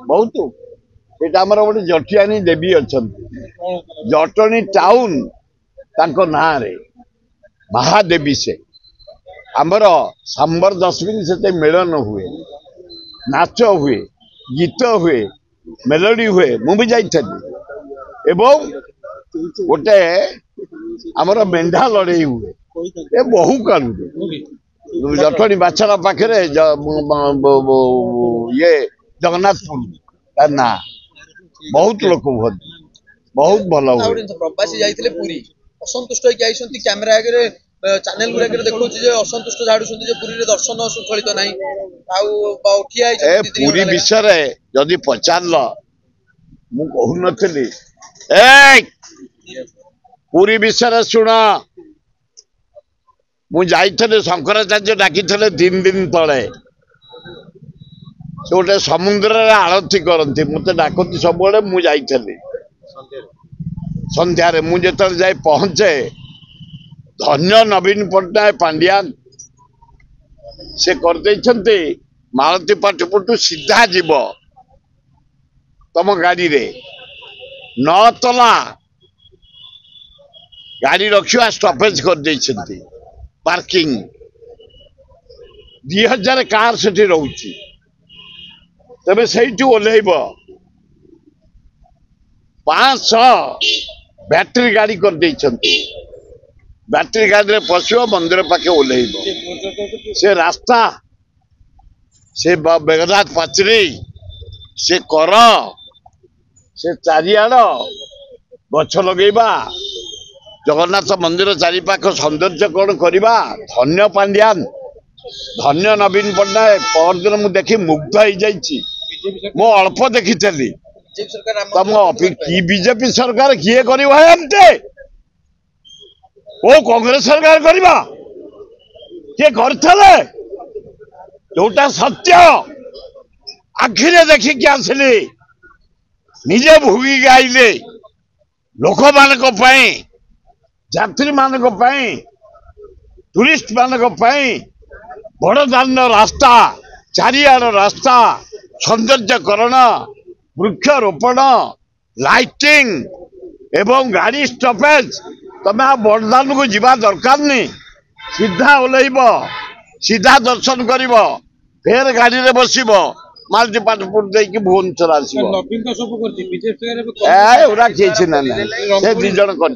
बहुत एटा हमर गोटे जटियानी देवी अछंती जटनी टाउन तांको ना रे महादेवी से आमर सांबर दशमी से मिलन हुए नाच हुए गीत हुए मेलोडी हुए मुझे जाइली एवं गोटे आमर मेंढा लड़े हुए ए बहु कालू जटनी बाछरा पाखे ये जगन्नाथपुर ना बहुत लोक बहुत भल प्रवासी जाइए पुरी असंतुष्ट होती कैमेरा आगे चैनल गुरा देखा असंतुष्ट झाड़ू पुरी दर्शन सुचलित ना पुरी विषय जदि पचार मु कहूनी पुरी विषय शुण मुझे शंकराचार्य डाकी 3 दिन तले से गोटे समुद्र आरती करती मत डाकती सब मुझे संध्यारे मुझे जाए पहुंचे धन्य नवीन पट्टनायक पांड्यान से करते मालती पाटपुटू सीधा जीव तुम गाड़ी रे 9 तला गाड़ी रखा स्टपेज कर पार्किंग 2000 कार से रोची तबे से ओल्लैब 500 बैटरी गाड़ी कर बैटरी गाड़ी रे पशु मंदिर पाखे ओल्लैब से रास्ता से बेगनाथ पाचरी से कर से चारिआड़ गछ लगेबा जगन्नाथ मंदिर चारिपाख सौंदर्यकरण करवा धन्य पांड्यान धन्य नवीन पट्टनायक परदिन मुझे देखी मुग्ध हो जाइए मो अल्प देखी तुम कि बीजेपी सरकार किए करते ओ कांग्रेस सरकार करवा किए करते जोटा सत्य आखिरे देखिकी आसिली निजे भोगिक आइले लोक मान यात्री मान टूरिस्ट मान बड़ दान रास्ता चारिआड़ रास्ता सौंदर्यकरण वृक्षरोपण लाइटिंग एवं गाड़ी स्टपेज तमें आ बड़दान को जीवा दरकार नहीं सीधा ओल्लैब सीधा दर्शन कर फेर गाड़ी रे बसब मालती पाटपुर देकी भुवनेश्वर आसरा किए 2 जन कर